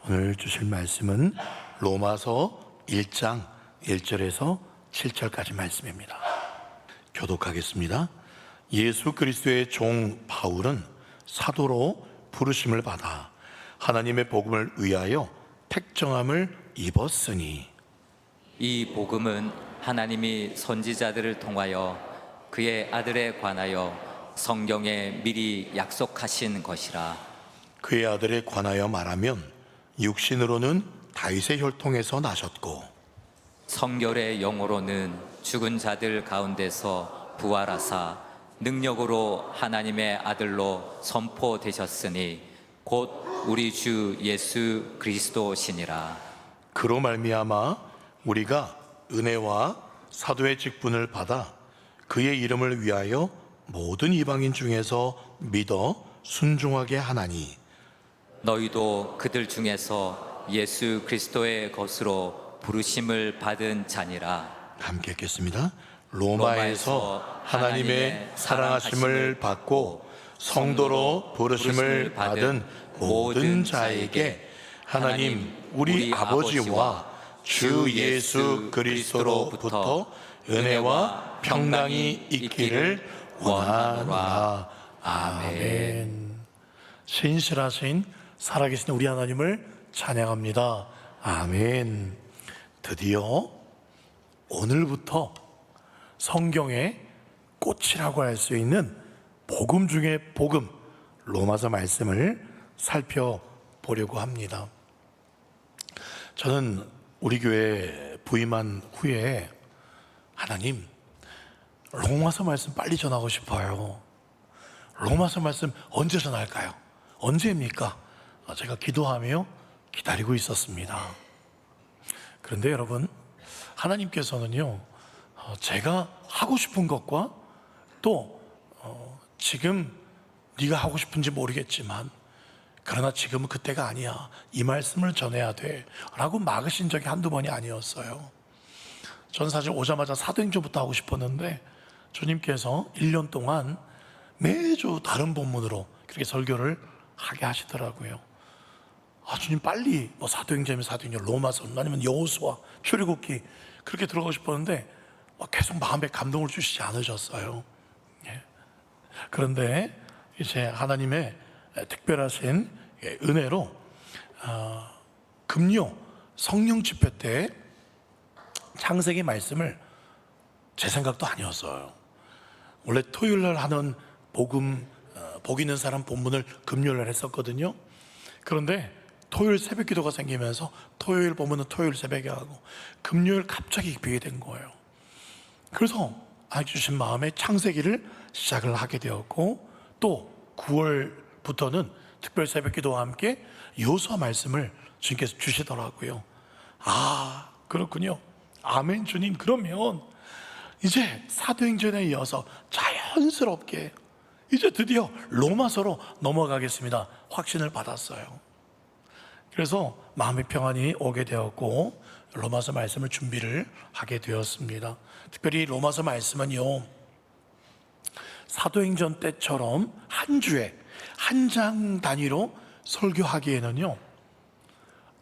오늘 주실 말씀은 로마서 1장 1절에서 7절까지 말씀입니다. 교독하겠습니다. 예수 그리스도의 종 바울은 사도로 부르심을 받아 하나님의 복음을 위하여 택정함을 입었으니, 이 복음은 하나님이 선지자들을 통하여 그의 아들에 관하여 성경에 미리 약속하신 것이라. 그의 아들에 관하여 말하면 육신으로는 다윗의 혈통에서 나셨고 성결의 영으로는 죽은 자들 가운데서 부활하사 능력으로 하나님의 아들로 선포되셨으니 곧 우리 주 예수 그리스도시니라. 그로 말미암아 우리가 은혜와 사도의 직분을 받아 그의 이름을 위하여 모든 이방인 중에서 믿어 순종하게 하나니, 너희도 그들 중에서 예수 그리스도의 것으로 부르심을 받은 자니라. 함께 읽겠습니다. 로마에서 하나님의 사랑하심을 받고 성도로 부르심을 받은 모든 자에게 하나님 우리 아버지와 주 예수 그리스도로부터 은혜와 평강이 있기를 원하노라. 아멘. 신실하신 살아계신 우리 하나님을 찬양합니다. 아멘. 드디어 오늘부터 성경의 꽃이라고 할 수 있는 복음 중에 복음, 로마서 말씀을 살펴보려고 합니다. 저는 우리 교회 부임한 후에 하나님, 로마서 말씀 빨리 전하고 싶어요. 로마서 말씀 언제 전할까요? 언제입니까? 제가 기도하며 기다리고 있었습니다. 그런데 여러분, 하나님께서는요, 제가 하고 싶은 것과 또 지금 네가 하고 싶은지 모르겠지만 그러나 지금은 그때가 아니야, 이 말씀을 전해야 돼 라고 막으신 적이 한두 번이 아니었어요. 전 사실 오자마자 사도행전부터 하고 싶었는데 주님께서 1년 동안 매주 다른 본문으로 그렇게 설교를 하게 하시더라고요. 주님 빨리 사도행전이면 사도행전, 로마서 아니면 여호수아, 출애굽기 그렇게 들어가고 싶었는데 계속 마음에 감동을 주시지 않으셨어요. 그런데 이제 하나님의 특별하신 은혜로 금요 성령 집회 때 창세기 말씀을, 제 생각도 아니었어요. 원래 토요일 날 하는 복 있는 사람 본문을 금요일 날 했었거든요. 그런데 토요일 새벽 기도가 생기면서 토요일 본문은 토요일 새벽에 하고 금요일 갑자기 비게 된 거예요. 그래서 주신 마음에 창세기를 시작을 하게 되었고, 또 9월부터는 특별 새벽 기도와 함께 여호수아 말씀을 주님께서 주시더라고요. 그렇군요. 아멘. 주님, 그러면 이제 사도행전에 이어서 자연스럽게 이제 드디어 로마서로 넘어가겠습니다. 확신을 받았어요. 그래서 마음의 평안이 오게 되었고 로마서 말씀을 준비를 하게 되었습니다. 특별히 로마서 말씀은요, 사도행전 때처럼 한 주에 한 장 단위로 설교하기에는요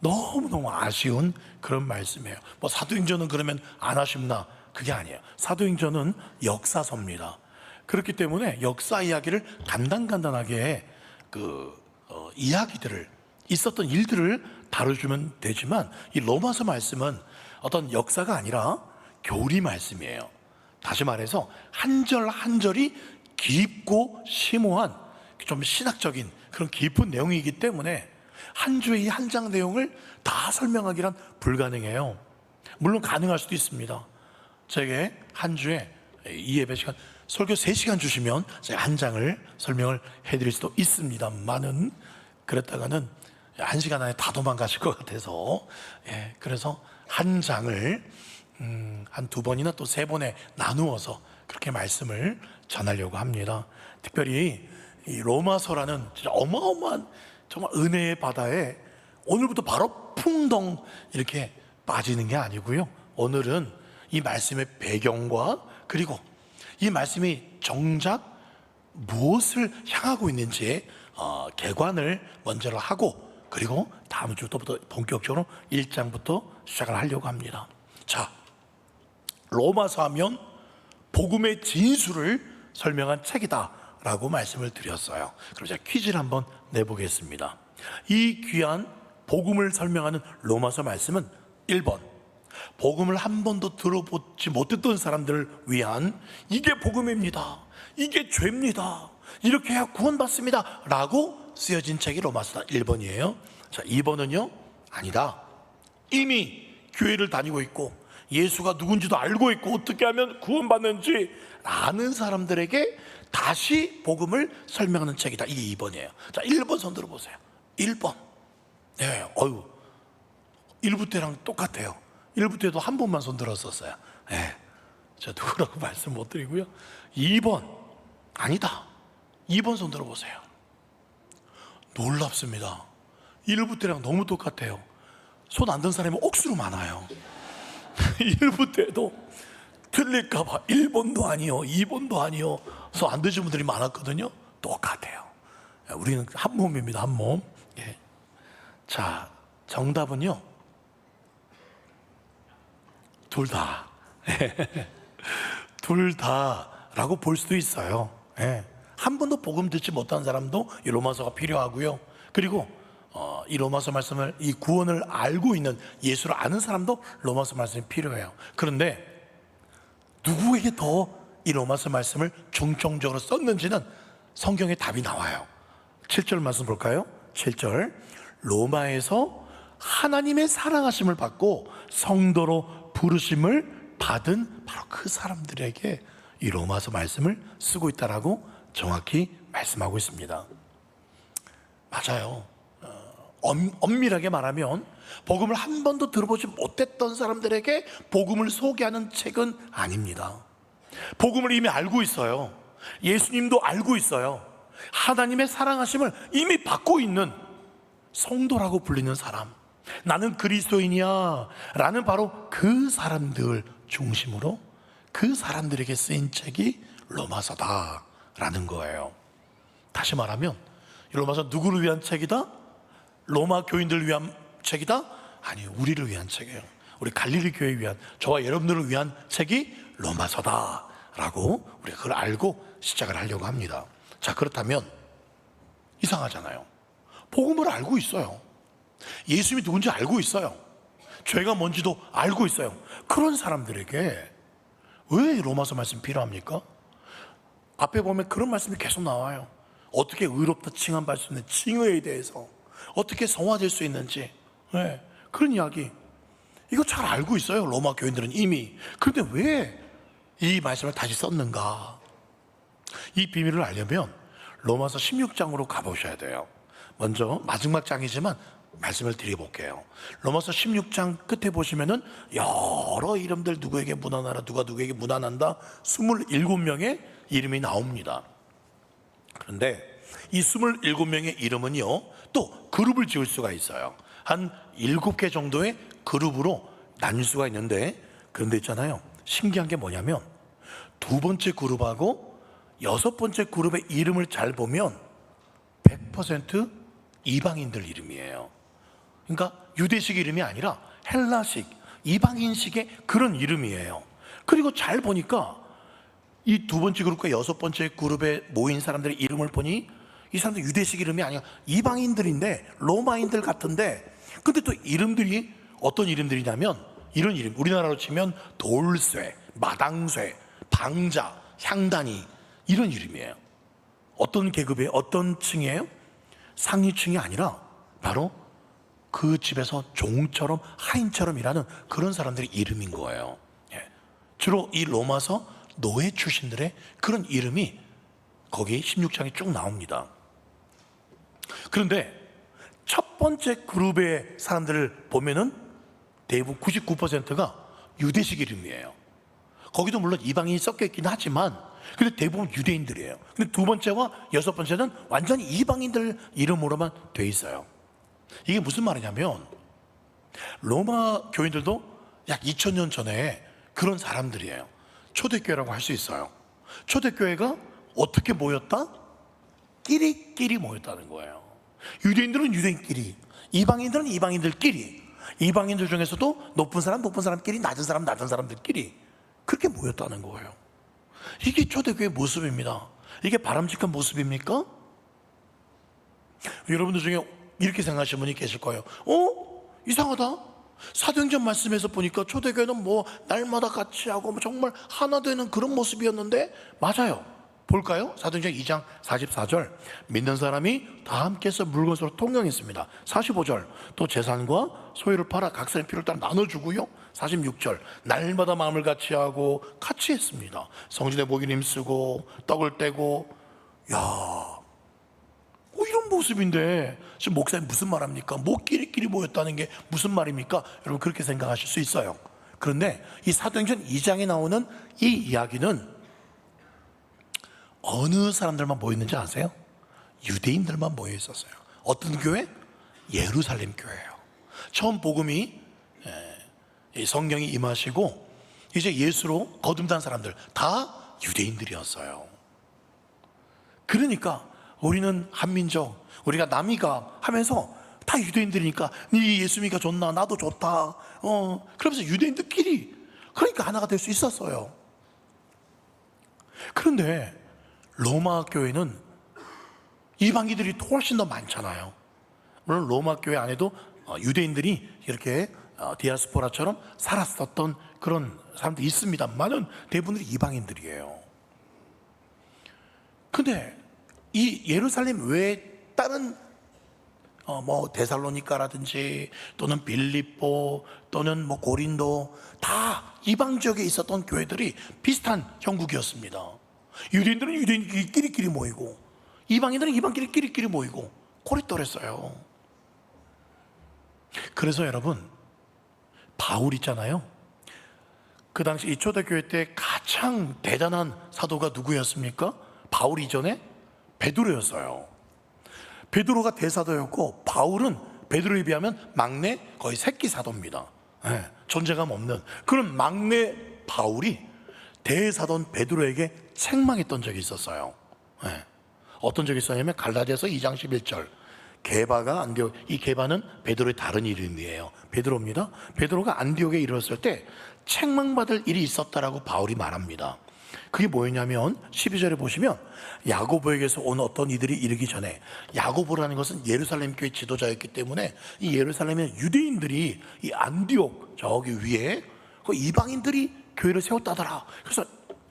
너무너무 아쉬운 그런 말씀이에요. 사도행전은 그러면 안 하십나? 그게 아니에요. 사도행전은 역사서입니다. 그렇기 때문에 역사 이야기를 간단하게 이야기들을, 있었던 일들을 다뤄주면 되지만 이 로마서 말씀은 어떤 역사가 아니라 교리 말씀이에요. 다시 말해서 한 절 한 절이 깊고 심오한 좀 신학적인 그런 깊은 내용이기 때문에 한 주에 이 한 장 내용을 다 설명하기란 불가능해요. 물론 가능할 수도 있습니다. 제게 한 주에 이 예배 시간 설교 3시간 주시면 제가 한 장을 설명을 해드릴 수도 있습니다만은, 그랬다가는 1시간 안에 다 도망가실 것 같아서 그래서 한 장을 한 2번이나 또 3번에 나누어서 그렇게 말씀을 전하려고 합니다. 특별히 이 로마서라는 진짜 어마어마한 정말 은혜의 바다에 오늘부터 바로 풍덩 이렇게 빠지는 게 아니고요, 오늘은 이 말씀의 배경과 그리고 이 말씀이 정작 무엇을 향하고 있는지 개관을 먼저 하고 그리고 다음 주부터 본격적으로 1장부터 시작을 하려고 합니다. 자, 로마서 하면 복음의 진수를 설명한 책이다라고 말씀을 드렸어요. 그럼 제가 퀴즈를 한번 내보겠습니다. 이 귀한 복음을 설명하는 로마서 말씀은 1번, 복음을 한 번도 들어보지 못했던 사람들을 위한 이게 복음입니다, 이게 죄입니다, 이렇게 해야 구원받습니다 라고 쓰여진 책이 로마서다. 1번이에요. 자, 2번은요, 아니다, 이미 교회를 다니고 있고 예수가 누군지도 알고 있고 어떻게 하면 구원받는지 아는 사람들에게 다시 복음을 설명하는 책이다. 이게 2번이에요. 자, 1번 손 들어보세요. 1번. 네, 1부 때랑 똑같아요. 1부 때도 한 번만 손 들었었어요. 네, 제가 누구라고 말씀 못 드리고요. 2번, 아니다, 2번 손 들어보세요. 놀랍습니다. 1부 때랑 너무 똑같아요. 손 안 든 사람이 억수로 많아요. 1부 때도 틀릴까봐 1번도 아니요, 2번도 아니요, 손 안 드신 분들이 많았거든요. 똑같아요. 우리는 한 몸입니다, 한 몸. 예. 자, 정답은요, 둘 다. 둘 다라고 볼 수도 있어요. 예. 한 번도 복음 듣지 못한 사람도 이 로마서가 필요하고요. 그리고 이 로마서 말씀을, 이 구원을 알고 있는, 예수를 아는 사람도 로마서 말씀이 필요해요. 그런데 누구에게 더 이 로마서 말씀을 중점적으로 썼는지는 성경에 답이 나와요. 7절 말씀 볼까요? 7절, 로마에서 하나님의 사랑하심을 받고 성도로 부르심을 받은 바로 그 사람들에게 이 로마서 말씀을 쓰고 있다라고 정확히 말씀하고 있습니다. 맞아요. 엄밀하게 말하면 복음을 한 번도 들어보지 못했던 사람들에게 복음을 소개하는 책은 아닙니다. 복음을 이미 알고 있어요. 예수님도 알고 있어요. 하나님의 사랑하심을 이미 받고 있는 성도라고 불리는 사람, 나는 그리스도인이야 라는 바로 그 사람들 중심으로 그 사람들에게 쓰인 책이 로마서다 라는 거예요. 다시 말하면 이 로마서 누구를 위한 책이다? 로마 교인들을 위한 책이다? 아니요, 우리를 위한 책이에요. 우리 갈릴리 교회를 위한, 저와 여러분들을 위한 책이 로마서다 라고 우리가 그걸 알고 시작을 하려고 합니다. 자, 그렇다면 이상하잖아요. 복음을 알고 있어요. 예수님이 누군지 알고 있어요. 죄가 뭔지도 알고 있어요. 그런 사람들에게 왜 로마서 말씀이 필요합니까? 앞에 보면 그런 말씀이 계속 나와요. 어떻게 의롭다 칭함받을 수 있는 칭의에 대해서, 어떻게 성화될 수 있는지, 네, 그런 이야기, 이거 잘 알고 있어요, 로마 교인들은 이미. 그런데 왜 이 말씀을 다시 썼는가? 이 비밀을 알려면 로마서 16장으로 가보셔야 돼요. 먼저 마지막 장이지만 말씀을 드려볼게요. 로마서 16장 끝에 보시면은 여러 이름들, 누구에게 문안하라, 누가 누구에게 문안한다, 27명의 이름이 나옵니다. 그런데 이 27명의 이름은요, 또 그룹을 지을 수가 있어요. 한 7개 정도의 그룹으로 나눌 수가 있는데, 그런데 있잖아요, 신기한 게 뭐냐면 두 번째 그룹하고 여섯 번째 그룹의 이름을 잘 보면 100% 이방인들 이름이에요. 그러니까 유대식 이름이 아니라 헬라식, 이방인식의 그런 이름이에요. 그리고 잘 보니까 이 두 번째 그룹과 여섯 번째 그룹에 모인 사람들의 이름을 보니 이 사람들 유대식 이름이 아니라 이방인들인데, 로마인들 같은데, 근데 또 이름들이 어떤 이름들이냐면 이런 이름, 우리나라로 치면 돌쇠, 마당쇠, 방자, 향단이, 이런 이름이에요. 어떤 계급이에요? 어떤 층이에요? 상위층이 아니라 바로 그 집에서 종처럼 하인처럼 일하는 그런 사람들의 이름인 거예요. 주로 이 로마서 노예 출신들의 그런 이름이 거기 16장에 쭉 나옵니다. 그런데 첫 번째 그룹의 사람들을 보면은 대부분 99%가 유대식 이름이에요. 거기도 물론 이방인이 섞여 있긴 하지만, 근데 대부분 유대인들이에요. 근데 두 번째와 여섯 번째는 완전히 이방인들 이름으로만 돼 있어요. 이게 무슨 말이냐면 로마 교인들도 약 2000년 전에 그런 사람들이에요. 초대교회라고 할 수 있어요. 초대교회가 어떻게 모였다? 끼리끼리 모였다는 거예요. 유대인들은 유대인끼리, 이방인들은 이방인들끼리, 이방인들 중에서도 높은 사람끼리, 낮은 사람들끼리 그렇게 모였다는 거예요. 이게 초대교회 모습입니다. 이게 바람직한 모습입니까? 여러분들 중에 이렇게 생각하시는 분이 계실 거예요. 이상하다. 사도행전 말씀에서 보니까 초대교회는 뭐 날마다 같이 하고 정말 하나 되는 그런 모습이었는데, 맞아요. 볼까요? 사도행전 2장 44절, 믿는 사람이 다 함께해서 물건 서로 통용했습니다. 45절, 또 재산과 소유를 팔아 각 사람의 필요를 따라 나눠주고요. 46절, 날마다 마음을 같이 하고 같이 했습니다. 성전에 모기를 힘쓰고 떡을 떼고. 이런 모습인데 지금 목사님 무슨 말합니까? 뭐 끼리끼리 모였다는 게 무슨 말입니까? 여러분 그렇게 생각하실 수 있어요. 그런데 이 사도행전 2장에 나오는 이 이야기는 어느 사람들만 모였는지 아세요? 유대인들만 모여 있었어요. 어떤 교회? 예루살렘 교회예요. 처음 복음이 성령이 임하시고 이제 예수로 거듭난 사람들 다 유대인들이었어요. 그러니까 우리는 한민족, 우리가 남이가 하면서 다 유대인들이니까 네 예수 믿기가 좋나? 나도 좋다. 그러면서 유대인들끼리 그러니까 하나가 될 수 있었어요. 그런데 로마 교회는 이방인들이 훨씬 더 많잖아요. 물론 로마 교회 안에도 유대인들이 이렇게 디아스포라처럼 살았었던 그런 사람들이 있습니다만은 대부분이 이방인들이에요. 근데 이 예루살렘 외에 다른 뭐 데살로니가라든지 또는 빌립보 또는 뭐 고린도 다 이방 지역에 있었던 교회들이 비슷한 형국이었습니다. 유대인들은 유대인끼리 모이고 이방인들은 이방끼리 모이고 고리떠랬어요. 그래서 여러분, 바울 있잖아요. 그 당시 이 초대교회 때 가장 대단한 사도가 누구였습니까? 바울 이전에 베드로였어요. 베드로가 대사도였고 바울은 베드로에 비하면 막내, 거의 새끼 사도입니다. 존재감 없는 그런 막내 바울이 대사도인 베드로에게 책망했던 적이 있었어요. 어떤 적이 있었냐면 갈라디아서 2장 11절, 게바가 안디옥, 이 게바는 베드로의 다른 이름이에요. 베드로입니다. 베드로가 안디옥에 이르렀을 때 책망받을 일이 있었다라고 바울이 말합니다. 그게 뭐였냐면 12절에 보시면 야고보에게서 온 어떤 이들이 이르기 전에, 야고보라는 것은 예루살렘 교회 지도자였기 때문에 이 예루살렘의 유대인들이 이 안디옥 저기 위에 그 이방인들이 교회를 세웠다더라. 그래서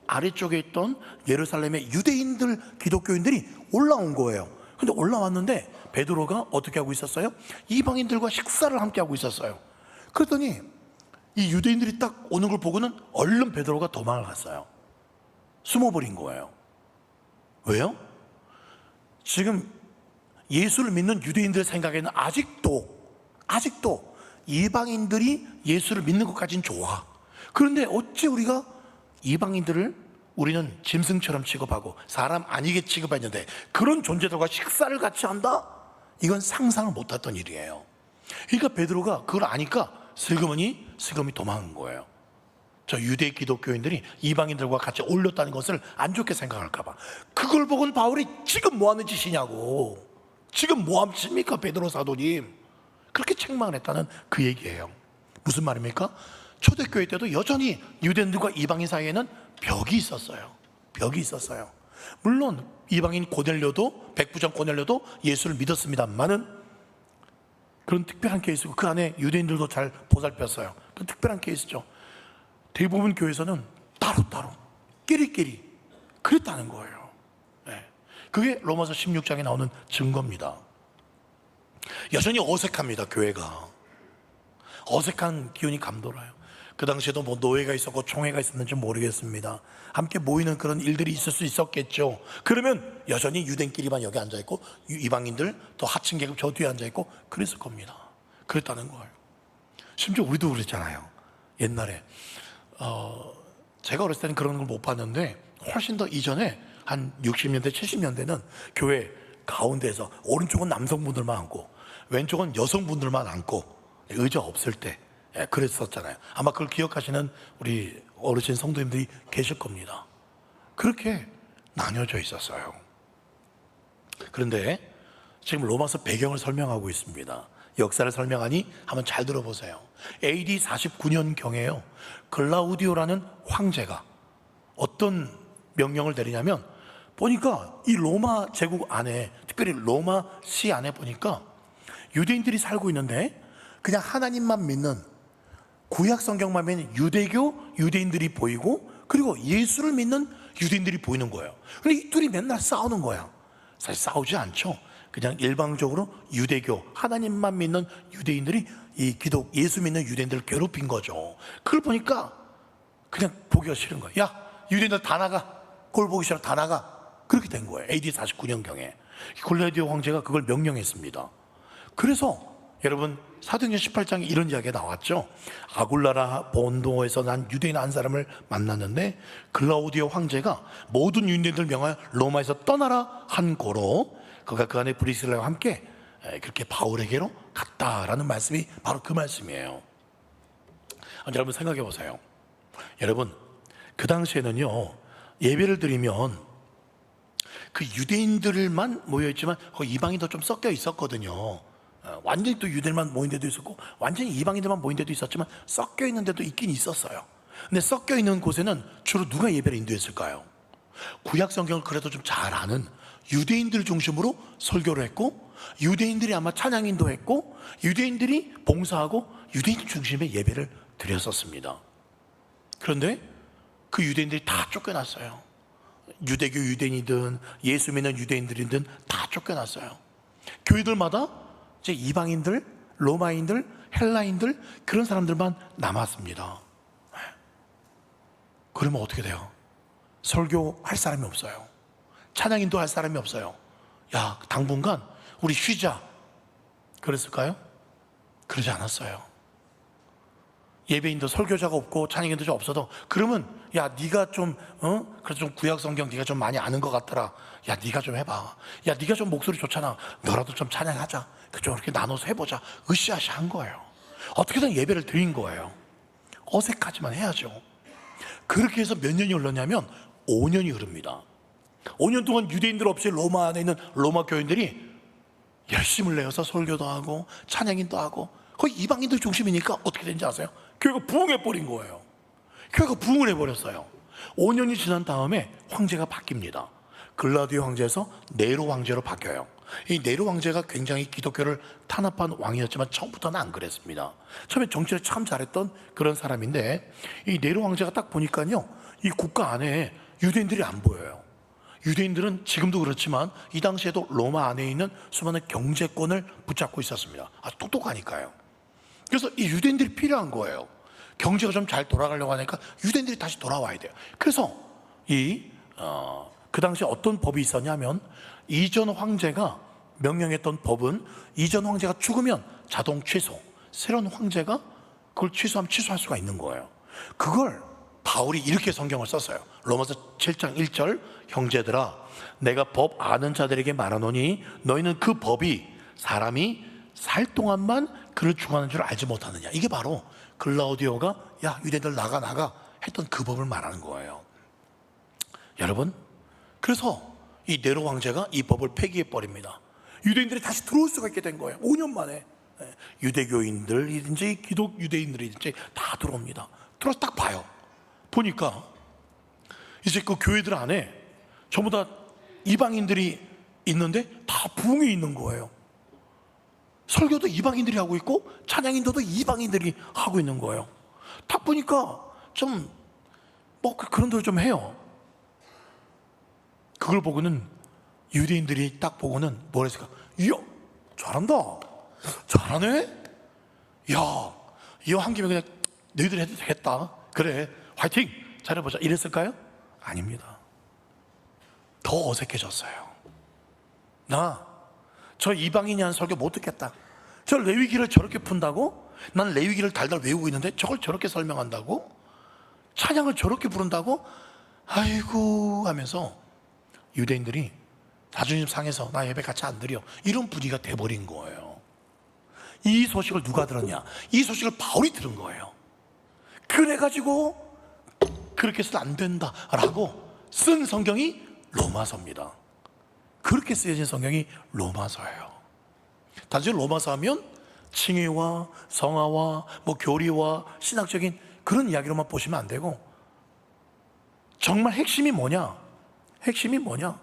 아래쪽에 있던 예루살렘의 유대인들 기독교인들이 올라온 거예요. 근데 올라왔는데 베드로가 어떻게 하고 있었어요? 이방인들과 식사를 함께 하고 있었어요. 그랬더니 이 유대인들이 딱 오는 걸 보고는 얼른 베드로가 도망을 갔어요. 숨어버린 거예요. 왜요? 지금 예수를 믿는 유대인들 생각에는 아직도 이방인들이 예수를 믿는 것까지는 좋아. 그런데 어찌 우리가 이방인들을 우리는 짐승처럼 취급하고 사람 아니게 취급했는데 그런 존재들과 식사를 같이 한다? 이건 상상을 못했던 일이에요. 그러니까 베드로가 그걸 아니까 슬그머니 도망한 거예요. 저 유대 기독교인들이 이방인들과 같이 어울렸다는 것을 안 좋게 생각할까봐. 그걸 보고는 바울이 지금 뭐하는 짓이냐고, 지금 뭐하는 짓입니까 베드로 사도님, 그렇게 책망을 했다는 그 얘기예요. 무슨 말입니까? 초대교회 때도 여전히 유대인들과 이방인 사이에는 벽이 있었어요. 물론 이방인 고넬료도, 백부장 고넬료도 예수를 믿었습니다만은 그런 특별한 케이스고 그 안에 유대인들도 잘 보살폈어요. 그 특별한 케이스죠. 대부분 교회에서는 따로 끼리끼리 그랬다는 거예요. 그게 로마서 16장에 나오는 증거입니다. 여전히 어색합니다. 교회가 어색한 기운이 감돌아요. 그 당시에도 뭐 노예가 있었고 총회가 있었는지 모르겠습니다. 함께 모이는 그런 일들이 있을 수 있었겠죠. 그러면 여전히 유대인끼리만 여기 앉아있고 이방인들 또 하층 계급 저 뒤에 앉아있고 그랬을 겁니다. 그랬다는 거예요. 심지어 우리도 그랬잖아요. 옛날에 제가 어렸을 때는 그런 걸 못 봤는데 훨씬 더 이전에 한 60년대 70년대는 교회 가운데에서 오른쪽은 남성분들만 앉고 왼쪽은 여성분들만 앉고 의자 없을 때 그랬었잖아요. 아마 그걸 기억하시는 우리 어르신 성도님들이 계실 겁니다. 그렇게 나뉘어져 있었어요. 그런데 지금 로마서 배경을 설명하고 있습니다. 역사를 설명하니 한번 잘 들어보세요. AD 49년경에요. 글라우디오라는 황제가 어떤 명령을 내리냐면, 보니까 이 로마 제국 안에, 특별히 로마 시 안에 보니까 유대인들이 살고 있는데 그냥 하나님만 믿는, 구약 성경만 믿는 유대교 유대인들이 보이고, 그리고 예수를 믿는 유대인들이 보이는 거예요. 근데 이 둘이 맨날 싸우는 거야. 사실 싸우지 않죠. 그냥 일방적으로 유대교, 하나님만 믿는 유대인들이 이 기독, 예수 믿는 유대인들을 괴롭힌 거죠. 그걸 보니까 그냥 보기가 싫은 거야. 야, 유대인들 다 나가. 그걸 보기 싫어, 다 나가. 그렇게 된 거예요. AD 49년경에 글라우디오 황제가 그걸 명령했습니다. 그래서 여러분, 사도행전 18장에 이런 이야기가 나왔죠. 아굴라라 본도에서 난 유대인 한 사람을 만났는데 글라우디오 황제가 모든 유대인들 명하여 로마에서 떠나라 한 고로 그가 그 안에 브리스라와 함께 그렇게 바울에게로 갔다라는 말씀이 바로 그 말씀이에요. 여러분 생각해 보세요. 여러분, 그 당시에는요, 예배를 드리면 그 유대인들만 모여있지만 거기 이방인도 좀 섞여 있었거든요. 완전히 또 유대인만 모인 데도 있었고 완전히 이방인들만 모인 데도 있었지만 섞여 있는 데도 있긴 있었어요. 근데 섞여 있는 곳에는 주로 누가 예배를 인도했을까요? 구약 성경을 그래도 좀 잘 아는 유대인들 중심으로 설교를 했고, 유대인들이 아마 찬양 인도했고, 유대인들이 봉사하고 유대인 중심의 예배를 드렸었습니다. 그런데 그 유대인들이 다 쫓겨났어요. 유대교 유대인이든 예수 믿는 유대인들이든 다 쫓겨났어요. 교회들마다 이제 이방인들, 로마인들, 헬라인들, 그런 사람들만 남았습니다. 그러면 어떻게 돼요? 설교할 사람이 없어요. 찬양인도 할 사람이 없어요. 야, 당분간 우리 쉬자. 그랬을까요? 그러지 않았어요. 예배인도 설교자가 없고 찬양인도 좀 없어도, 그러면 야, 네가 좀 그래도 좀 구약 성경 네가 좀 많이 아는 것 같더라. 야, 네가 좀 해봐. 야, 네가 좀 목소리 좋잖아. 너라도 좀 찬양하자. 그좀 이렇게 나눠서 해보자. 으쌰으쌰 한 거예요. 어떻게든 예배를 드린 거예요. 어색하지만 해야죠. 그렇게 해서 몇 년이 흘렀냐면 5년이 흐릅니다. 5년 동안 유대인들 없이 로마 안에 있는 로마 교인들이 열심을 내어서 설교도 하고 찬양인도 하고, 거의 이방인들 중심이니까 어떻게 된지 아세요? 교회가 부흥해버린 거예요. 교회가 부흥을 해버렸어요. 5년이 지난 다음에 황제가 바뀝니다. 글라우디오 황제에서 네로 황제로 바뀌어요. 이 네로 황제가 굉장히 기독교를 탄압한 왕이었지만 처음부터는 안 그랬습니다. 처음에 정치를 참 잘했던 그런 사람인데, 이 네로 황제가 딱 보니까요, 이 국가 안에 유대인들이 안 보여요. 유대인들은 지금도 그렇지만 이 당시에도 로마 안에 있는 수많은 경제권을 붙잡고 있었습니다. 아주 똑똑하니까요. 그래서 이 유대인들이 필요한 거예요. 경제가 좀 잘 돌아가려고 하니까 유대인들이 다시 돌아와야 돼요. 그래서 그 당시에 어떤 법이 있었냐면, 이전 황제가 명령했던 법은 이전 황제가 죽으면 자동 취소, 새로운 황제가 그걸 취소하면 취소할 수가 있는 거예요. 그걸 바울이 이렇게 성경을 썼어요. 로마서 7장 1절, 형제들아, 내가 법 아는 자들에게 말하노니 너희는 그 법이 사람이 살 동안만 그를 중하는 줄 알지 못하느냐. 이게 바로 글라우디오가 야, 유대인들 나가 했던 그 법을 말하는 거예요. 여러분, 그래서 이 네로 황제가 이 법을 폐기해 버립니다. 유대인들이 다시 들어올 수가 있게 된 거예요. 5년 만에. 유대교인들이든지 기독 유대인들이든지 다 들어옵니다. 들어와서 딱 봐요. 보니까 이제 그 교회들 안에 전부 다 이방인들이 있는데 다 부흥이 있는 거예요. 설교도 이방인들이 하고 있고 찬양인도도 이방인들이 하고 있는 거예요. 딱 보니까 좀 그런 대로 좀 해요. 그걸 보고는 유대인들이 딱 보고는 뭐라 했을까? 이야, 잘한다. 잘하네? 야, 이거 한 김에 그냥 너희들 해도 되겠다. 그래, 화이팅! 잘해보자. 이랬을까요? 아닙니다. 더 어색해졌어요. 저 이방인이 한 설교 못 듣겠다. 저 레위기를 저렇게 푼다고? 난 레위기를 달달 외우고 있는데 저걸 저렇게 설명한다고? 찬양을 저렇게 부른다고? 아이고 하면서 유대인들이 자존심 상해서 나 예배 같이 안 드려, 이런 분위기가 돼버린 거예요. 이 소식을 누가 들었냐? 이 소식을 바울이 들은 거예요. 그래가지고 그렇게 해서는 안 된다라고 쓴 성경이 로마서입니다. 그렇게 쓰여진 성경이 로마서예요. 단순히 로마서 하면 칭의와 성화와 뭐 교리와 신학적인 그런 이야기로만 보시면 안 되고, 정말 핵심이 뭐냐? 핵심이 뭐냐?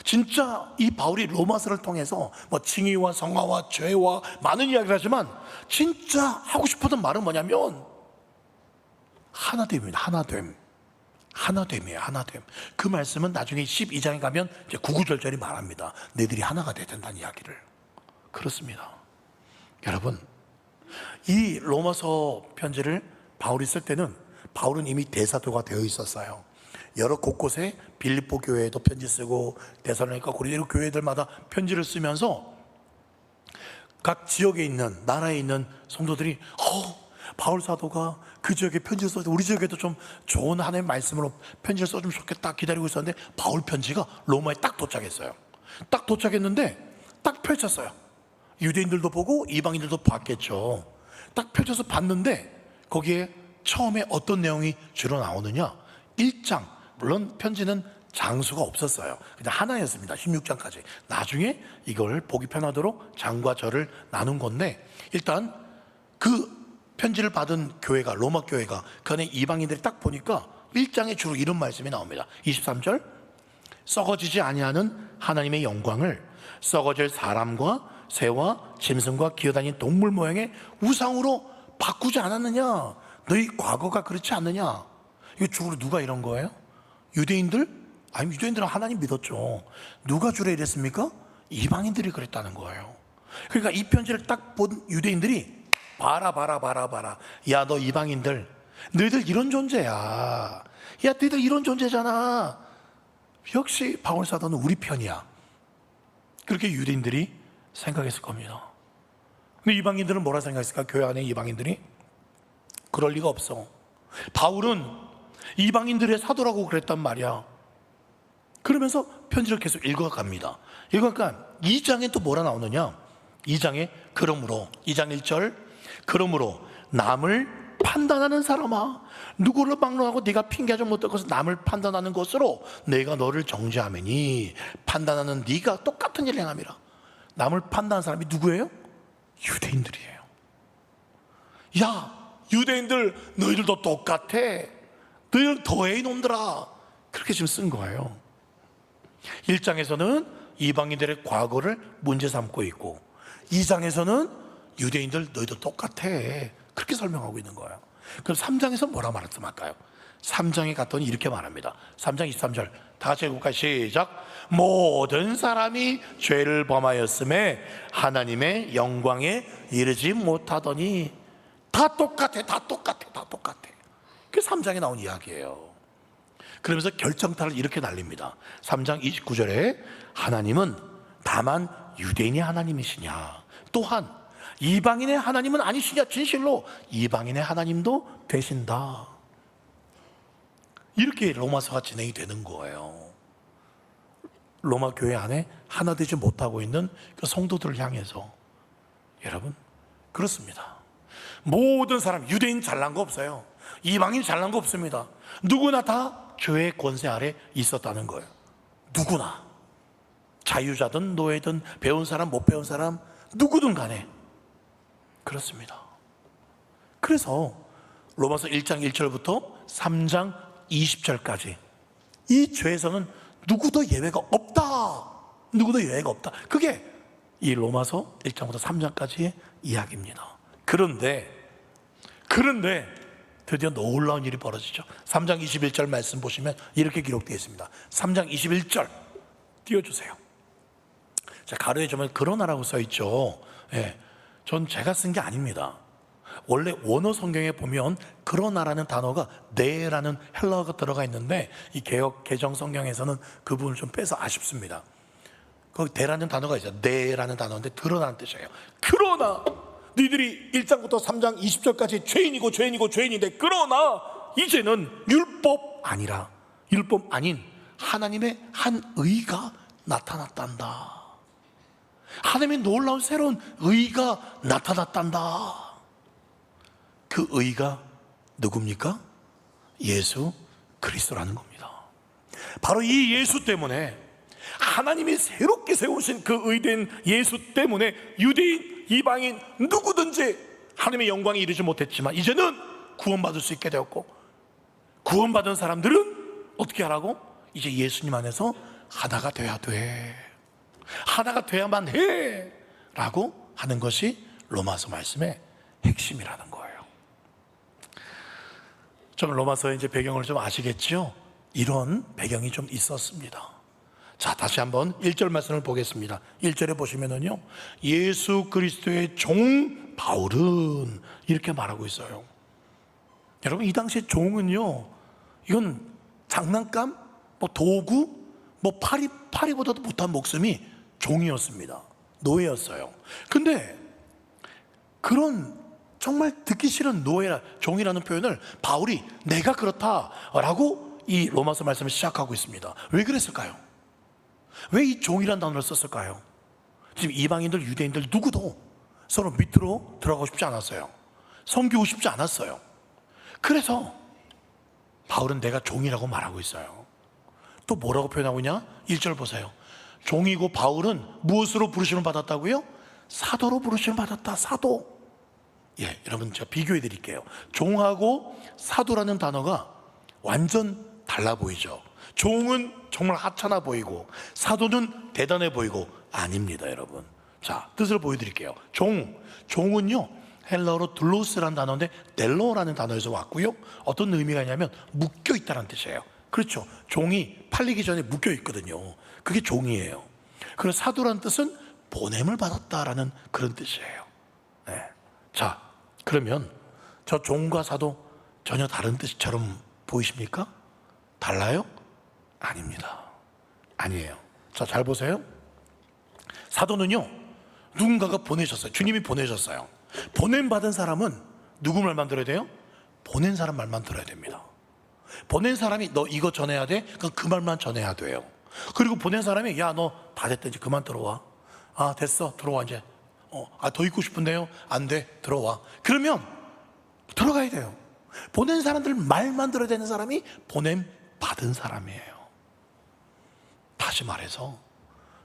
진짜 이 바울이 로마서를 통해서 뭐 칭의와 성화와 죄와 많은 이야기를 하지만 진짜 하고 싶었던 말은 뭐냐면 하나됨입니다. 하나됨이에요. 하나됨. 그 말씀은 나중에 12장에 가면 이제 구구절절히 말합니다. 너희들이 하나가 돼야 된다는 이야기를. 그렇습니다. 여러분, 이 로마서 편지를 바울이 쓸 때는 바울은 이미 대사도가 되어 있었어요. 여러 곳곳에 빌립보 교회에도 편지 쓰고 데살로니가 고린도 교회들마다 편지를 쓰면서 각 지역에 있는, 나라에 있는 성도들이 바울 사도가 그 지역에 편지를 써서 우리 지역에도 좀 좋은 하나님의 말씀으로 편지를 써주면 좋겠다 기다리고 있었는데, 바울 편지가 로마에 딱 도착했어요. 딱 도착했는데 딱 펼쳤어요. 유대인들도 보고 이방인들도 봤겠죠. 딱 펼쳐서 봤는데 거기에 처음에 어떤 내용이 주로 나오느냐, 1장, 물론 편지는 장수가 없었어요. 그냥 하나였습니다. 16장까지. 나중에 이걸 보기 편하도록 장과 절을 나눈 건데, 일단 그 편지를 받은 교회가, 로마 교회가, 그 안에 이방인들이 딱 보니까 1장에 주로 이런 말씀이 나옵니다. 23절, 썩어지지 아니하는 하나님의 영광을 썩어질 사람과 새와 짐승과 기어다니는 동물 모양의 우상으로 바꾸지 않았느냐? 너희 과거가 그렇지 않느냐? 이거 주로 누가 이런 거예요? 유대인들? 아니, 유대인들은 하나님 믿었죠. 누가 주로 이랬습니까? 이방인들이 그랬다는 거예요. 그러니까 이 편지를 딱 본 유대인들이 봐라. 야, 너 이방인들, 너희들 이런 존재야. 야, 너희들 이런 존재잖아. 역시 바울 사도는 우리 편이야. 그렇게 유대인들이 생각했을 겁니다. 근데 이방인들은 뭐라 생각했을까? 교회 안에 이방인들이? 그럴 리가 없어. 바울은 이방인들의 사도라고 그랬단 말이야. 그러면서 편지를 계속 읽어갑니다. 읽어가니까 2장에 또 뭐라 나오느냐? 2장에 그러므로, 2장 1절, 그러므로 남을 판단하는 사람아, 누구를 막론하고 네가 핑계하지 못할 것을 남을 판단하는 것으로 내가 너를 정죄하매니 판단하는 네가 똑같은 일을 행함이라. 남을 판단하는 사람이 누구예요? 유대인들이에요. 야, 유대인들, 너희들도 똑같아. 너희들 더해 이놈들아. 그렇게 지금 쓴 거예요. 1장에서는 이방인들의 과거를 문제 삼고 있고, 2장에서는 유대인들 너희들 똑같아. 그렇게 설명하고 있는 거예요. 그럼 3장에서 뭐라 말씀할까요? 3장에 갔더니 이렇게 말합니다. 3장 23절 다 같이 읽어볼까요? 시작. 모든 사람이 죄를 범하였음에 하나님의 영광에 이르지 못하더니. 다 똑같아. 그게 3장에 나온 이야기예요. 그러면서 결정타를 이렇게 날립니다. 3장 29절에 하나님은 다만 유대인의 하나님이시냐, 또한 이방인의 하나님은 아니시냐, 진실로 이방인의 하나님도 되신다. 이렇게 로마서가 진행이 되는 거예요. 로마 교회 안에 하나 되지 못하고 있는 그 성도들을 향해서. 여러분, 그렇습니다. 모든 사람, 유대인 잘난 거 없어요. 이방인 잘난 거 없습니다. 누구나 다 교회의 권세 아래 있었다는 거예요. 누구나. 자유자든 노예든 배운 사람 못 배운 사람 누구든 간에 그렇습니다. 그래서 로마서 1장 1절부터 3장 20절까지 이 죄에서는 누구도 예외가 없다. 누구도 예외가 없다. 그게 이 로마서 1장부터 3장까지의 이야기입니다. 그런데 드디어 놀라운 일이 벌어지죠. 3장 21절 말씀 보시면 이렇게 기록되어 있습니다. 3장 21절 띄워주세요. 자, 가로에 보면 그러나라고 써있죠. 예, 전 제가 쓴 게 아닙니다. 원래 원어 성경에 보면 그러나라는 단어가 네라는 헬라어가 들어가 있는데 이 개역 개정 성경에서는 그 부분을 좀 빼서 아쉽습니다. 거기 대라는 단어가 있어요. 네라는 단어인데 드러나는 뜻이에요. 그러나 너희들이 1장부터 3장 20절까지 죄인인데 그러나 이제는 율법 아닌 하나님의 한 의가 나타났단다. 하나님의 놀라운 새로운 의가 나타났단다. 그 의가 누굽니까? 예수 그리스도라는 겁니다. 바로 이 예수 때문에, 하나님이 새롭게 세우신 그 의된 예수 때문에 유대인, 이방인 누구든지 하나님의 영광에 이르지 못했지만 이제는 구원받을 수 있게 되었고, 구원받은 사람들은 어떻게 하라고? 이제 예수님 안에서 하나가 돼야 돼, 하나가 돼야만 해 라고 하는 것이 로마서 말씀의 핵심이라는 거예요. 좀 로마서의 이제 배경을 좀 아시겠죠? 이런 배경이 좀 있었습니다. 자, 다시 한번 1절 말씀을 보겠습니다. 1절에 보시면은요, 예수 그리스도의 종 바울은 이렇게 말하고 있어요. 여러분, 이 당시에 종은요, 이건 장난감, 뭐 도구, 뭐 파리보다도 못한 목숨이 종이었습니다. 노예였어요. 근데 그런 정말 듣기 싫은 종이라는 표현을 바울이 내가 그렇다라고 이 로마서 말씀을 시작하고 있습니다. 왜 그랬을까요? 왜 이 종이라는 단어를 썼을까요? 지금 이방인들, 유대인들 누구도 서로 밑으로 들어가고 싶지 않았어요. 섬기고 싶지 않았어요. 그래서 바울은 내가 종이라고 말하고 있어요. 또 뭐라고 표현하고 있냐? 1절 보세요. 종이고 바울은 무엇으로 부르심을 받았다고요? 사도로 부르심을 받았다. 사도. 예, 여러분 제가 비교해 드릴게요. 종하고 사도라는 단어가 완전 달라 보이죠. 종은 정말 하찮아 보이고 사도는 대단해 보이고 아닙니다, 여러분. 자, 뜻을 보여드릴게요. 종은요, 헬라어로 둘로스라는 단어인데 델로라는 단어에서 왔고요. 어떤 의미가 있냐면 묶여 있다는 뜻이에요. 그렇죠. 종이 팔리기 전에 묶여 있거든요. 그게 종이에요. 그리고 사도라는 뜻은 보냄을 받았다라는 그런 뜻이에요. 네. 자, 그러면 저 종과 사도 전혀 다른 뜻처럼 보이십니까? 달라요? 아닙니다. 아니에요. 자, 잘 보세요. 사도는요, 누군가가 보내셨어요. 주님이 보내셨어요. 보냄받은 사람은 누구 말만 들어야 돼요? 보낸 사람 말만 들어야 됩니다. 보낸 사람이 너 이거 전해야 돼? 그럼 그 말만 전해야 돼요. 그리고 보낸 사람이 야, 너 다 됐다, 이제 그만 들어와. 아, 됐어, 들어와 이제. 더 있고 싶은데요? 안 돼, 들어와. 그러면 들어가야 돼요. 보낸 사람들 말만 들어야 되는 사람이 보냄 받은 사람이에요. 다시 말해서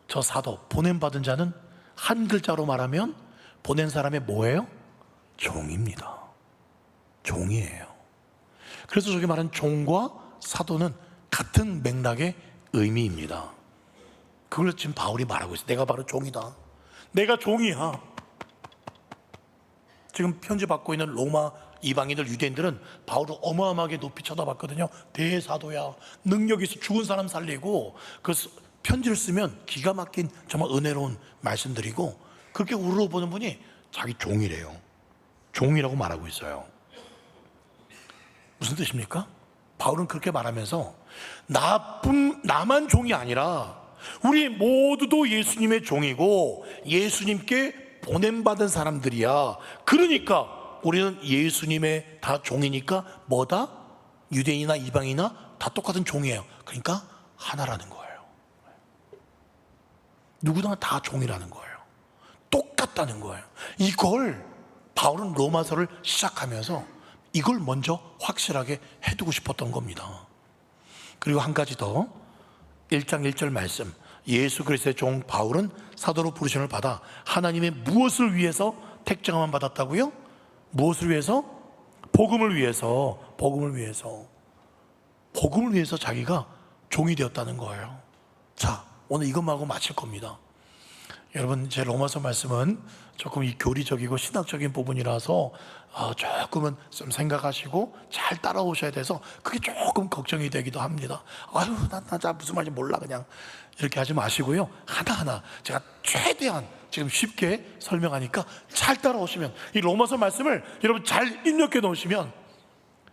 저 사도, 보냄 받은 자는 한 글자로 말하면 보낸 사람의 뭐예요? 종입니다. 종이에요. 그래서 저기 말하는 종과 사도는 같은 맥락의 의미입니다. 그걸 지금 바울이 말하고 있어요. 내가 바로 종이다. 내가 종이야. 지금 편지 받고 있는 로마 이방인들, 유대인들은 바울을 어마어마하게 높이 쳐다봤거든요. 대사도야, 능력이 있어, 죽은 사람 살리고. 그 편지를 쓰면 기가 막힌 정말 은혜로운 말씀드리고, 그렇게 우러러 보는 분이 자기 종이래요. 종이라고 말하고 있어요. 무슨 뜻입니까? 바울은 그렇게 말하면서 나만 종이 아니라 우리 모두도 예수님의 종이고 예수님께 보냄받은 사람들이야. 그러니까 우리는 예수님의 다 종이니까 뭐다? 유대인이나 이방인이나 다 똑같은 종이에요. 그러니까 하나라는 거예요. 누구나 다 종이라는 거예요. 똑같다는 거예요. 이걸 바울은 로마서를 시작하면서 이걸 먼저 확실하게 해두고 싶었던 겁니다. 그리고 한 가지 더, 1장 1절 말씀, 예수 그리스도의 종 바울은 사도로 부르심을 받아 하나님의 무엇을 위해서 택정함을 받았다고요? 무엇을 위해서? 복음을 위해서. 복음을 위해서 자기가 종이 되었다는 거예요. 자, 오늘 이것만 하고 마칠 겁니다. 여러분, 제 로마서 말씀은 조금 이 교리적이고 신학적인 부분이라서 조금은 좀 생각하시고 잘 따라오셔야 돼서 그게 조금 걱정이 되기도 합니다. 아유, 나 무슨 말인지 몰라, 그냥 이렇게 하지 마시고요. 하나하나 제가 최대한 지금 쉽게 설명하니까 잘 따라오시면, 이 로마서 말씀을 여러분 잘 입력해 놓으시면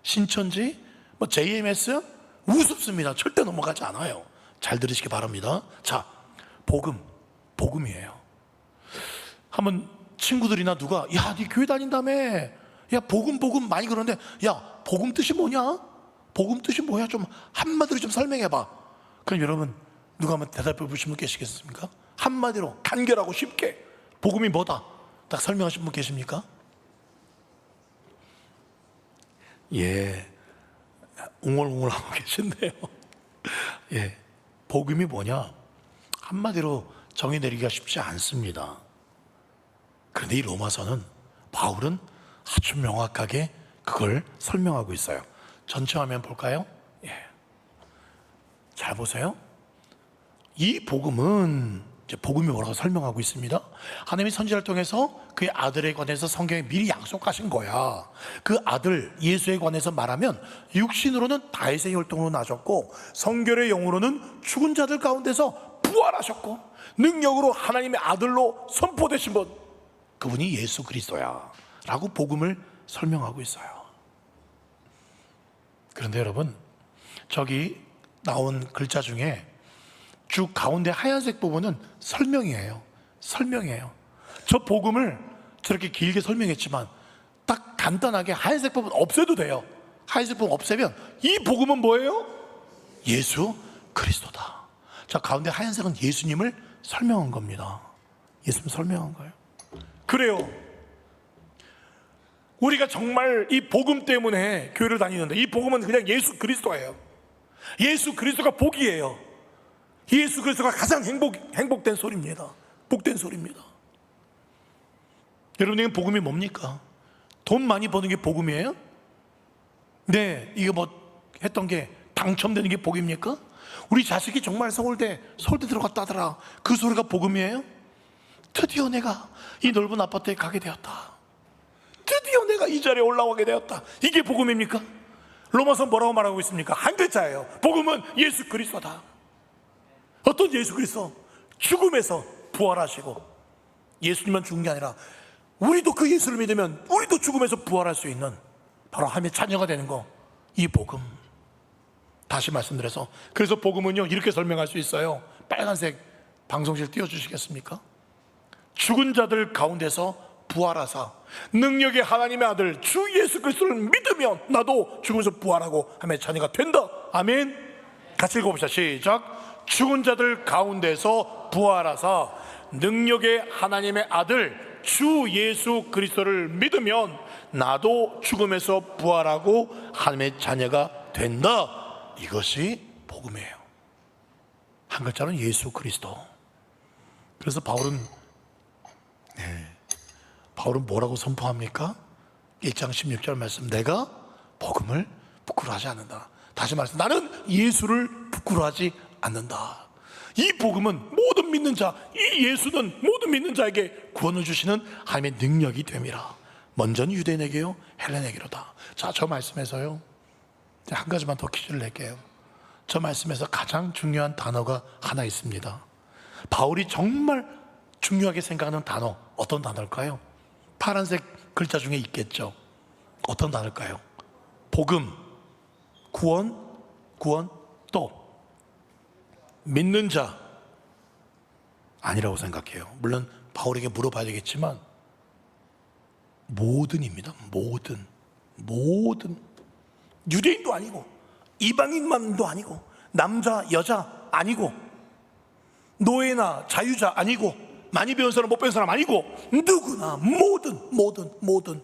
신천지, 뭐 JMS 우습습니다. 절대 넘어가지 않아요. 잘 들으시기 바랍니다. 자, 복음이에요. 한번 친구들이나 누가 야, 네 교회 다닌다며, 야, 복음 많이 그러는데, 야, 복음 뜻이 뭐냐? 복음 뜻이 뭐야? 좀 한마디로 좀 설명해봐. 그럼 여러분 누가 한번 대답해 보신 분 계시겠습니까? 한마디로 간결하고 쉽게 복음이 뭐다 딱 설명하신 분 계십니까? 예, 웅얼웅얼하고 계신데요. 예, 복음이 뭐냐? 한마디로 정의 내리기가 쉽지 않습니다. 그런데 이 로마서는 바울은 아주 명확하게 그걸 설명하고 있어요. 전체 화면 볼까요? 예. 잘 보세요. 이 복음은 이제 복음이 뭐라고 설명하고 있습니다. 하나님이 선지자를 통해서 그의 아들에 관해서 성경에 미리 약속하신 거야. 그 아들 예수에 관해서 말하면 육신으로는 다윗의 혈통으로 나셨고 성결의 영으로는 죽은 자들 가운데서 부활하셨고 능력으로 하나님의 아들로 선포되신 분, 그분이 예수 그리스도야 라고 복음을 설명하고 있어요. 그런데 여러분, 저기 나온 글자 중에 쭉 가운데 하얀색 부분은 설명이에요. 설명이에요. 저 복음을 저렇게 길게 설명했지만 딱 간단하게 하얀색 부분 없애도 돼요. 하얀색 부분 없애면 이 복음은 뭐예요? 예수 그리스도다. 자, 가운데 하얀색은 예수님을 설명한 겁니다. 예수님 설명한 거예요. 그래요. 우리가 정말 이 복음 때문에 교회를 다니는데 이 복음은 그냥 예수 그리스도예요. 예수 그리스도가 복이에요. 예수 그리스도가 가장 행복된 소리입니다. 복된 소리입니다. 여러분에게 복음이 뭡니까? 돈 많이 버는 게 복음이에요? 네, 이거 뭐 했던 게 당첨되는 게 복입니까? 우리 자식이 정말 서울대 들어갔다 하더라, 그 소리가 복음이에요? 드디어 내가 이 넓은 아파트에 가게 되었다, 드디어 내가 이 자리에 올라가게 되었다, 이게 복음입니까? 로마서 뭐라고 말하고 있습니까? 한 글자예요. 복음은 예수 그리스도다. 어떤 예수 그리스도? 죽음에서 부활하시고, 예수님만 죽은 게 아니라 우리도 그 예수를 믿으면 우리도 죽음에서 부활할 수 있는 바로 하나님의 자녀가 되는 거, 이 복음. 다시 말씀드려서, 그래서 복음은요 이렇게 설명할 수 있어요. 빨간색 방송실 띄워주시겠습니까? 죽은 자들 가운데서 부활하사 능력의 하나님의 아들 주 예수 그리스도를 믿으면 나도 죽음에서 부활하고 하나님의 자녀가 된다. 아멘. 같이 읽어봅시다. 시작. 죽은 자들 가운데서 부활하사 능력의 하나님의 아들 주 예수 그리스도를 믿으면 나도 죽음에서 부활하고 하나님의 자녀가 된다. 이것이 복음이에요. 한 글자는 예수 그리스도. 그래서 바울은 뭐라고 선포합니까? 1장 16절 말씀, 내가 복음을 부끄러워하지 않는다. 다시 말해서 나는 예수를 부끄러워하지 않는다. 이 복음은 모든 믿는 자, 이 예수는 모든 믿는 자에게 구원을 주시는 하나님의 능력이 됨이라. 먼저는 유대인에게요 헬레인에게로다. 자, 저 말씀에서요 한 가지만 더 퀴즈를 낼게요. 저 말씀에서 가장 중요한 단어가 하나 있습니다. 바울이 정말 중요하게 생각하는 단어, 어떤 단어일까요? 파란색 글자 중에 있겠죠. 어떤 단어일까요? 복음, 구원, 또 믿는 자 아니라고 생각해요. 물론 바울에게 물어봐야 되겠지만 모든입니다. 모든 유대인도 아니고 이방인만도 아니고 남자 여자 아니고 노예나 자유자 아니고 많이 배운 사람 못 배운 사람 아니고 누구나 모든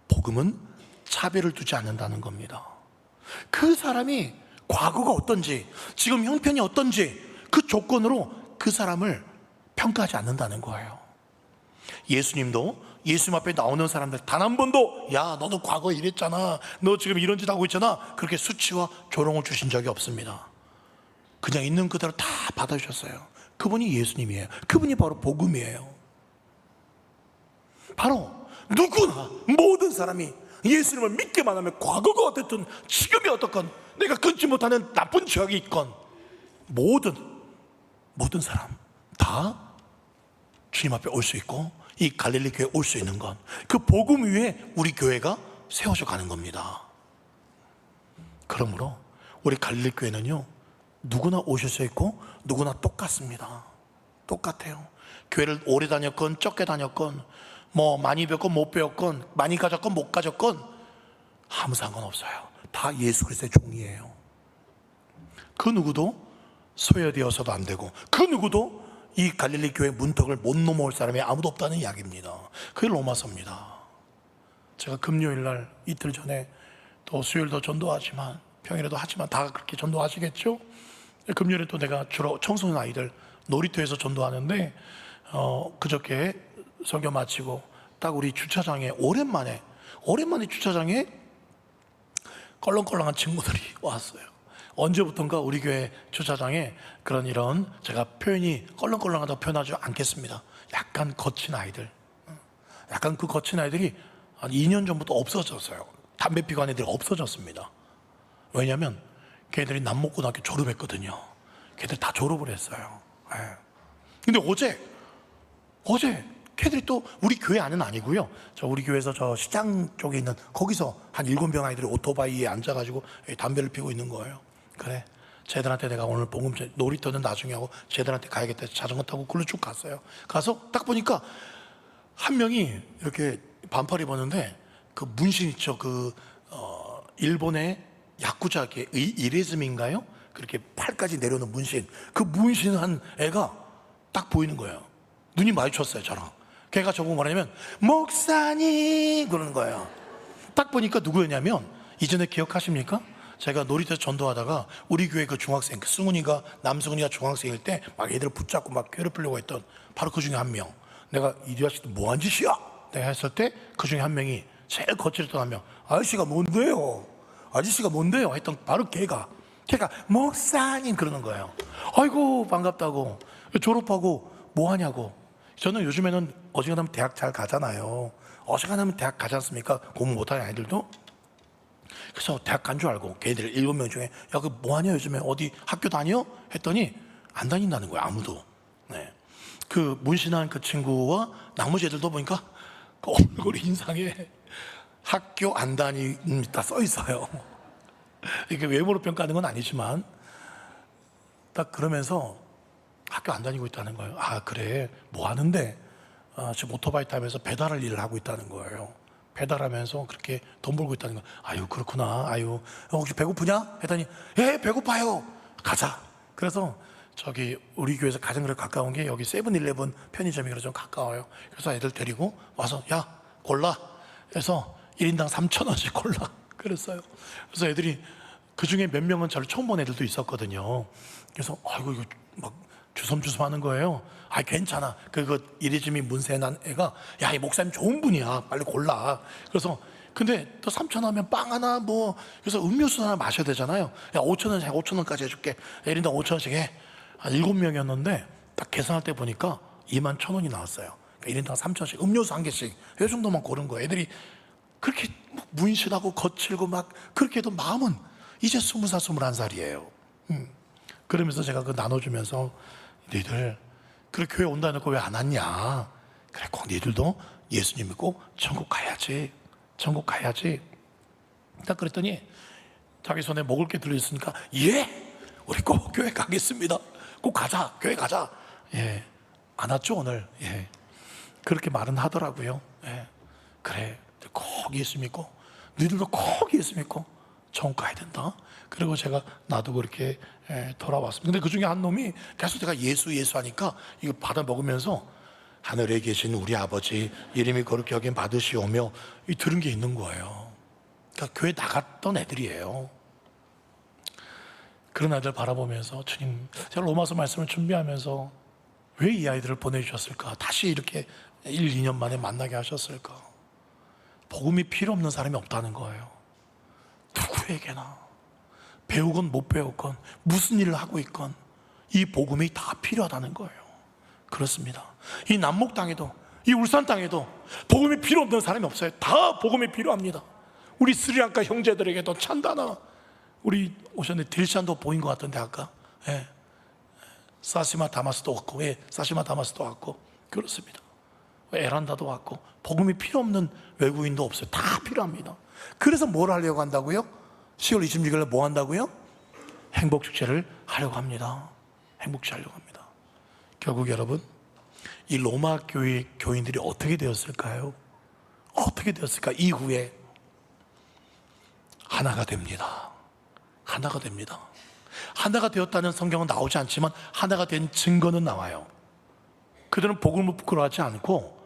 복음은 차별을 두지 않는다는 겁니다. 그 사람이 과거가 어떤지 지금 형편이 어떤지 그 조건으로 그 사람을 평가하지 않는다는 거예요. 예수님도 예수님 앞에 나오는 사람들 단 한 번도 야 너는 과거에 이랬잖아, 너 지금 이런 짓 하고 있잖아, 그렇게 수치와 조롱을 주신 적이 없습니다. 그냥 있는 그대로 다 받아주셨어요. 그분이 예수님이에요. 그분이 바로 복음이에요. 바로 누구나 모든 사람이 예수님을 믿기만 하면 과거가 어떻든 지금이 어떻건 내가 끊지 못하는 나쁜 죄악이 있건 모든 사람 다 주님 앞에 올 수 있고 이 갈릴리 교회에 올 수 있는 건 그 복음 위에 우리 교회가 세워져 가는 겁니다. 그러므로 우리 갈릴리 교회는요 누구나 오실 수 있고 누구나 똑같습니다. 똑같아요. 교회를 오래 다녔건 적게 다녔건 뭐 많이 배웠건 못 배웠건 많이 가졌건 못 가졌건 아무 상관없어요. 다 예수 그리스도의 종이에요. 그 누구도 소외되어서도 안 되고 그 누구도 이 갈릴리 교회 문턱을 못 넘어올 사람이 아무도 없다는 이야기입니다. 그게 로마서입니다. 제가 금요일 날 이틀 전에 또 수요일도 전도하지만 평일에도 하지만 다 그렇게 전도하시겠죠? 금요일에 또 내가 주로 청소년 아이들 놀이터에서 전도하는데 그저께 설교 마치고 딱 우리 주차장에 오랜만에 주차장에 껄렁껄렁한 친구들이 왔어요. 언제부턴가 우리 교회 주차장에 이런 제가 표현이 껄렁껄렁하다고 표현하지 않겠습니다. 약간 거친 아이들, 약간 그 거친 아이들이 한 2년 전부터 없어졌어요. 담배 피고 하는 애들이 없어졌습니다. 왜냐하면 걔들이 남목고등학교 졸업했거든요. 걔들 다 졸업을 했어요. 근데 어제 걔들이 또 우리 교회 안은 아니고요. 저 우리 교회에서 저 시장 쪽에 있는 거기서 한 7명 아이들이 오토바이에 앉아가지고 담배를 피우고 있는 거예요. 그래, 쟤들한테 내가 오늘 복음 놀이터는 나중에 하고 쟤들한테 가야겠다 해서 자전거 타고 글로 쭉 갔어요. 가서 딱 보니까 한 명이 이렇게 반팔 입었는데 그 문신 있죠. 일본의 야쿠자계 이레즈미인가요? 그렇게 팔까지 내려오는 문신, 그 문신한 애가 딱 보이는 거예요. 눈이 마주쳤어요, 저랑. 걔가 저보고 뭐라냐면 목사님 그러는 거예요. 딱 보니까 누구였냐면, 이전에 기억하십니까? 제가 놀이터 전도하다가 우리 교회 그 중학생, 남승훈이가 중학생일 때 막 애들을 붙잡고 막 괴롭히려고 했던 바로 그 중에 한 명. 내가 이 자식도 뭐한 짓이야? 내가 했을 때 그 중에 한 명이 제일 거칠었던 한 명. 아저씨가 뭔데요? 했던 바로 걔가 목사님 그러는 거예요. 아이고 반갑다고, 졸업하고 뭐 하냐고. 저는 요즘에는 어지간하면 대학 잘 가잖아요. 어지간하면 대학 가지 않습니까? 공부 못하는 아이들도. 그래서 대학 간 줄 알고 걔들 7명 중에 야, 그 뭐 하냐 요즘에 어디 학교 다녀? 했더니 안 다닌다는 거예요, 아무도. 네. 그 문신한 그 친구와 나머지 애들도 보니까 그 얼굴 인상에 학교 안 다닙니다 써 있어요. 이게 외모로 평가하는 건 아니지만 딱 그러면서 학교 안 다니고 있다는 거예요. 아 그래, 뭐 하는데? 지금 오토바이 타면서 배달할 일을 하고 있다는 거예요. 배달하면서 그렇게 돈 벌고 있다는 거예요. 아유 그렇구나. 아유 혹시 배고프냐? 했더니 예 배고파요. 가자. 그래서 저기 우리 교회에서 가장 가까운 게 여기 세븐일레븐 편의점이 그래서 좀 가까워요. 그래서 애들 데리고 와서 야 골라. 그래서 1인당 3,000원씩 골라. 그랬어요. 그래서 애들이 그 중에 몇 명은 저를 처음 본 애들도 있었거든요. 그래서 아이고 이거 막 주섬주섬 하는 거예요. 아 괜찮아. 이리즈미 문세난 애가 야 이 목사님 좋은 분이야. 빨리 골라. 그래서 근데 또 3,000원 하면 빵 하나 뭐 그래서 음료수 하나 마셔야 되잖아요. 야 5,000원 5,000원까지 해줄게. 1인당 5,000원씩 해. 한 7명이었는데 딱 계산할 때 보니까 21,000원이 나왔어요. 그러니까 1인당 3,000원씩 음료수 한 개씩 이 정도만 고른 거예요. 애들이 그렇게 문신하고 거칠고 막 그렇게 해도 마음은 이제 20살 21살이에요. 그러면서 제가 그 나눠주면서 너희들 그래 교회 온다 해놓고 왜 안 왔냐? 그래 꼭 너희들도 예수님 믿고 천국 가야지. 딱 그랬더니 자기 손에 먹을 게 들어있으니까 예 우리 꼭 교회 가겠습니다. 꼭 가자. 교회 가자. 예, 안 왔죠 오늘. 예, 그렇게 말은 하더라고요. 예, 그래 꼭 예수 믿고 너희들도 꼭 예수 믿고 천국 가야 된다. 그리고 제가 놔두고 그렇게 돌아왔습니다. 근데 그 중에 한 놈이 계속 제가 예수 하니까 이거 받아 먹으면서 하늘에 계신 우리 아버지 이름이 거룩히 여김 받으시오며 이 들은 게 있는 거예요. 그러니까 교회 나갔던 애들이에요. 그런 아이들 바라보면서 주님, 제가 로마서 말씀을 준비하면서 왜 이 아이들을 보내주셨을까? 다시 이렇게 1, 2년 만에 만나게 하셨을까? 복음이 필요 없는 사람이 없다는 거예요. 누구에게나 배우건 못 배우건 무슨 일을 하고 있건 이 복음이 다 필요하다는 거예요. 그렇습니다. 이 남목 땅에도 이 울산 땅에도 복음이 필요 없는 사람이 없어요. 다 복음이 필요합니다. 우리 스리랑카 형제들에게도 찬다나 우리 오셨는데 딜샨도 보인 것 같던데 아까 예. 사시마 다마스도 왔고 사시마 다마스도 왔고 그렇습니다. 에란다도 왔고 복음이 필요 없는 외국인도 없어요. 다 필요합니다. 그래서 뭘 하려고 한다고요? 10월 26일에 뭐 한다고요? 행복축제를 하려고 합니다. 행복축제 하려고 합니다. 결국 여러분 이 로마 교회 교인들이 어떻게 되었을까요? 어떻게 되었을까? 이후에 하나가 됩니다. 하나가 됩니다. 하나가 되었다는 성경은 나오지 않지만 하나가 된 증거는 나와요. 그들은 복음을 부끄러워하지 않고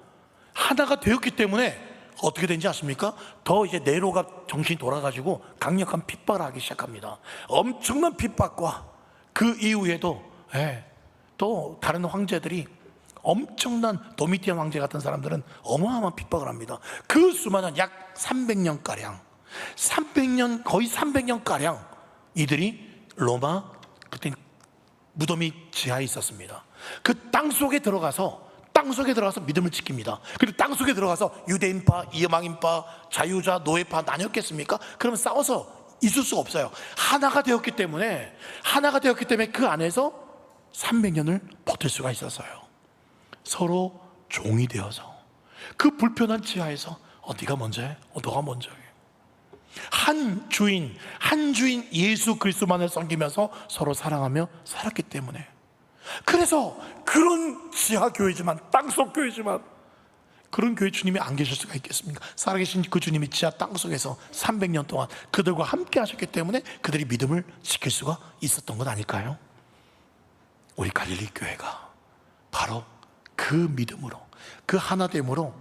하나가 되었기 때문에 어떻게 된지 아십니까? 더 이제 네로가 정신이 돌아가지고 강력한 핍박을 하기 시작합니다. 엄청난 핍박과 그 이후에도 또 다른 황제들이 엄청난 도미티안 황제 같은 사람들은 어마어마한 핍박을 합니다. 그 수많은 약 300년가량 300년 거의 300년가량 이들이 로마 그때 무덤이 지하에 있었습니다. 그 땅속에 들어가서 믿음을 지킵니다. 그리고 땅속에 들어가서 유대인파, 이방인파, 자유자, 노예파 나뉘었겠습니까? 그러면 싸워서 있을 수가 없어요. 하나가 되었기 때문에 그 안에서 300년을 버틸 수가 있었어요. 서로 종이 되어서 그 불편한 지하에서 네가 먼저 해, 너가 먼저 해. 한 주인 예수 그리스도만을 섬기면서 서로 사랑하며 살았기 때문에, 그래서 그런 지하 교회지만, 땅속 교회지만, 그런 교회 주님이 안 계실 수가 있겠습니까? 살아계신 그 주님이 지하 땅속에서 300년 동안 그들과 함께 하셨기 때문에 그들이 믿음을 지킬 수가 있었던 것 아닐까요? 우리 갈릴리 교회가 바로 그 믿음으로, 그 하나됨으로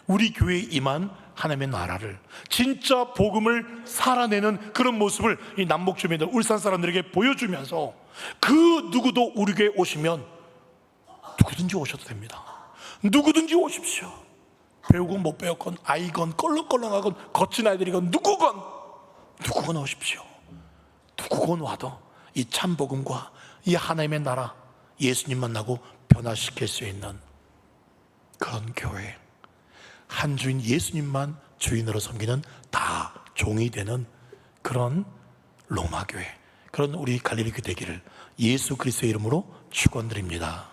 우리 교회에 임한 하나님의 나라를, 진짜 복음을 살아내는 그런 모습을 이 남북 주민들, 울산 사람들에게 보여주면서, 그 누구도 우리 교회에 오시면 누구든지 오셔도 됩니다. 누구든지 오십시오. 배우건 못 배웠건, 아이건 껄렁껄렁하건 거친 아이들이건 누구건 오십시오. 누구건 와도 이 참 복음과 이 하나님의 나라, 예수님 만나고 변화시킬 수 있는 그런 교회, 한 주인 예수님만 주인으로 섬기는 다 종이 되는 그런 로마 교회, 그런 우리 갈릴리 교회 되기를 예수 그리스도의 이름으로 축원드립니다.